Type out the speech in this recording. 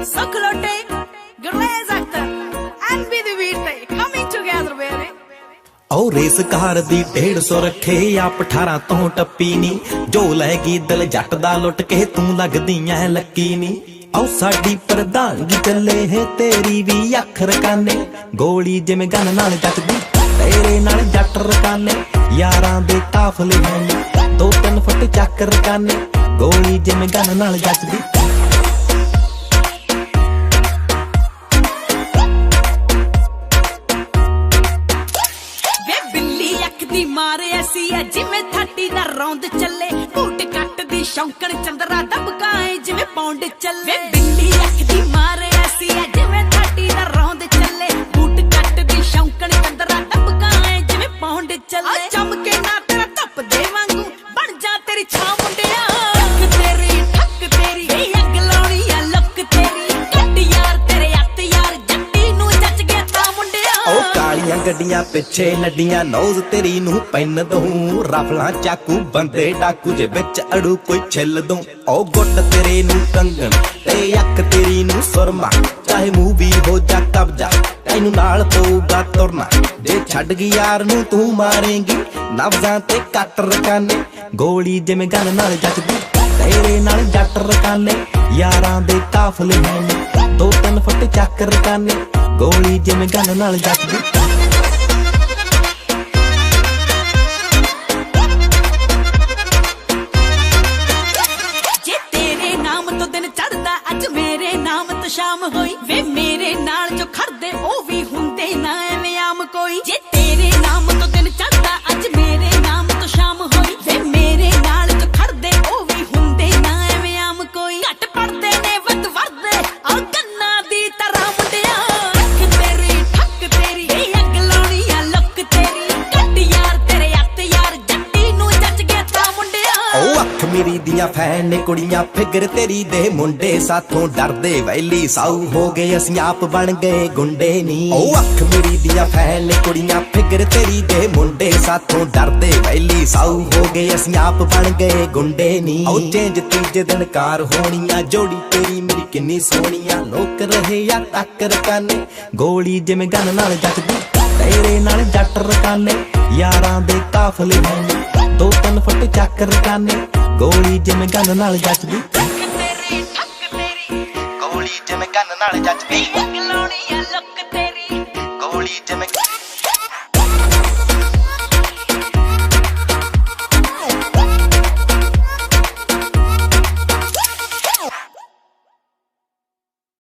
Sokolote, Glaze actor, and be the beat coming together, baby. ਉਹ race ਕਾਰ ਦੀ 150 ਰੱਖੇ ਆਪ 18 ਤੋਂ ਟੱਪੀ ਨੀ ਜੋ ਲੈ ਗਈ ਦਿਲ ਜੱਟ ਦਾ ਲੁੱਟ ਕੇ ਤੂੰ ਲੱਗਦੀ ਐ ਲੱਕੀ ਨੀ ਆਉ ਸਾਡੀ ਪ੍ਰਧਾਨਗੀ ਚੱਲੇ ਹੈ ਤੇਰੀ ਵੀ ਅੱਖ ਰਕਾਨੇ ਗੋਲੀ ਜਿਵੇਂ ਗਨ ਨਾਲ ਜੱਟਦੀ ਤੇਰੇ ਨਾਲ ਜੱਟ ਰਕਾਨੇ ਯਾਰਾਂ ਦੇ ਕਾਫਲੇ ਹਨ 2-3 ਫੁੱਟ ਚੱਕ ਰਕਾਨੇ ਗੋਲੀ ਜਿਵੇਂ ਗਨ ਨਾਲ ਜੱਟਦੀ ਮਾਰੇ ਐਸੀ ਐ ਜਿਵੇਂ 30 ਦਾ ਰੌਂਦ ਚੱਲੇ ਘੂਟ ਕੱਟ ਦੀ ਸ਼ੌਂਕਣ ਚੰਦਰਾ ਦਬਕਾਏ ਜਿਵੇਂ ਪੌਂਡ ਚੱਲੇ ਬਿੱਲੀ ਅੱਖ ਦੀ ਮਾਰੇ ਐਸੀ ਐ ਜਿਵੇਂ 30 ਦਾ ਰੌਂਦ ਚੱਲੇ ਘੂਟ ਕੱਟ ਦੀ ਸ਼ੌਂਕਣ ਚੰਦਰਾ ਦਬਕਾਏ ਜਿਵੇਂ ਪੌਂਡ ਚੱਲੇ ਚਮਕੇ ਨਾ ਤੇਰਾ ਧੱਪ ਦੇ ਵਾਂਗੂ ਬਣ ਜਾ ਤੇਰੀ ਛਾਂ ਮੁੰਡਿਆ ਅੱਖ ਤੇਰੀ ਠੱਕ ਤੇਰੀ ਵੇ ਅੱਗ ਲਾਉਣੀ ਆ ਲੁੱਕ ਤੇਰੀ ਕੱਟ ਯਾਰ ਤੇਰੇ ਹੱਥ ਯਾਰ ਜੱਟੀ ਨੂੰ ਜੱਜ ਗਿਆ ਤਾਂ ਮੁੰਡਿਆ ਉਹ ਕਾਲੀਆਂ ਗੱਡੀਆਂ ਪਿੱਛੇ ਨੱਡੀਆਂ ਨੌਜ਼ ਤੇਰੀ ਨੂੰ ਪੈਨ ਦੂੰ ਰਫਲਾਂ ਚਾਕੂ ਬੰਦੇ ਡਾਕੂ ਜੇ ਵਿੱਚ ਅੜੂ ਕੋਈ ਛਿੱਲ ਦੂੰ ਉਹ ਗੁੱਟ ਤੇਰੇ ਨੂੰ ਕੰਗਣ ਤੇ ਅੱਖ ਤੇਰੀ ਨੂੰ ਸੁਰਮਾ ਚਾਹੇ ਮੂਵੀ ਹੋ ਜਾ ਕਬਜਾ ਤੈਨੂੰ ਨਾਲ ਪਊਗਾ ਤੁਰਨਾ ਜੇ ਛੱਡ ਗਈ ਯਾਰ ਨੂੰ ਤੂੰ ਮਾਰੇਂਗੀ ਨਬਜ਼ਾਂ ਤੇ ਕੱਟ ਰਕਾਨੇ ਗੋਲੀ ਜਿਵੇਂ ਗਨ ਨਾਲ ਜੱਜਦੀ ਤੇਰੇ ਨਾਲ ਜੱਟ ਰਕਾਨੇ ਯਾਰਾਂ ਦੇ ਕਾਫਲੇ ਹਨ 2-3 ਫੁੱਟ ਚੱਕ ਰਕਾਨੇ ਗੋਲੀ ਜਿਵੇਂ ਗਨ ਨਾਲ ਜੱਜਦੀ ਸ਼ਾਮ ਹੋਈ ਵੇ ਮੇਰੇ ਨਾਲ ਜੋ ਖੜਦੇ ਉਹ ਵੀ ਹੁੰਦੇ ਨਾ ਐਵੇਂ ਆਮ ਕੋਈ ਜੇ ਤੇਰੇ ਨਾਮ ਤੋਂ ਦਿਨ ਚੜਦਾ ਅੱਜ ਮੇਰੇ ਨਾਮ ਤੋਂ ਸ਼ਾਮ ਹੋਈ ਵੇ ਮੇਰੇ ਨਾਲ ਜੋ ਖੜਦੇ ਉਹ ਵੀ ਹੁੰਦੇ ਨਾ ਐਵੇਂ ਆਮ ਕੋਈ ਘੱਟ ਪੜਦੇ ਨੇ ਵੱਧ ਵਰਦੇ ਆ ਕੰਨਾਂ ਦੀ ਤਰ੍ਹਾਂ ਮੁੰਡਿਆ ਅੱਖ ਤੇਰੀ ਠੱਕ ਤੇਰੀ ਵੇ ਅੱਗ ਲਾਉਣੀ ਆ ਲੁੱਕ ਤੇਰੀ ਕੱਟ ਯਾਰ ਤੇਰੇ ਹੱਥ ਯਾਰ ਜੱਟੀ ਨੂੰ ਜੱਜ ਗਿਆ ਤਾਂ ਮੁੰਡਿਆ ਉਹ ਅੱਖ ਮੇਰੀ ਦੀਆਂ ਫੈਨ ਨੇ ਕੁੜੀਆਂ ਫਿਗਰ ਤੇਰੀ ਦੇ ਮੁੰਡੇ ਸਾਥੋਂ ਡਰਦੇ ਵੈਲੀ ਸਾਊ ਹੋ ਗਏ ਅਸੀਂ ਆਪ ਬਣ ਗਏ ਗੁੰਡੇ ਨੀ ਉਹ ਅੱਖ ਮੇਰੀ ਦੀਆਂ ਫੈਨ ਨੇ ਕੁੜੀਆਂ ਫਿਗਰ ਤੇਰੀ ਦੇ ਮੁੰਡੇ ਸਾਥੋਂ ਡਰਦੇ ਵੈਲੀ ਸਾਊ ਹੋ ਗਏ ਅਸੀਂ ਆਪ ਬਣ ਗਏ ਗੁੰਡੇ ਨੀ ਉਹ ਚੇਂਜ ਤੀਜੇ ਦਿਨ ਕਾਰ ਹੋਣੀਆਂ ਜੋੜੀ ਤੇਰੀ ਮੇਰੀ ਕਿੰਨੀ ਸੋਹਣੀਆਂ ਲੋਕ ਰਹੇ ਆ ਟੱਕ ਰਕਾਨੇ ਗੋਲੀ ਜਿਵੇਂ ਗਨ ਨਾਲ ਜੱਟਦੀ ਤੇਰੇ ਨਾਲ ਜੱਟ ਰਕਾਨੇ ਯਾਰਾਂ ਦੇ ਕਾਫਲੇ ਹਨ 2-3 ਫੁੱਟ ਚੱਕ ਰਕਾਨੇ ਗੋਲੀ ਜਿਵੇਂ ਗਨ ਨਾਲ ਜੱਜਦੀ ਗੋਲੀ ਜਿਵੇਂ ਗਨ ਨਾਲ ਜੱਜਦੀ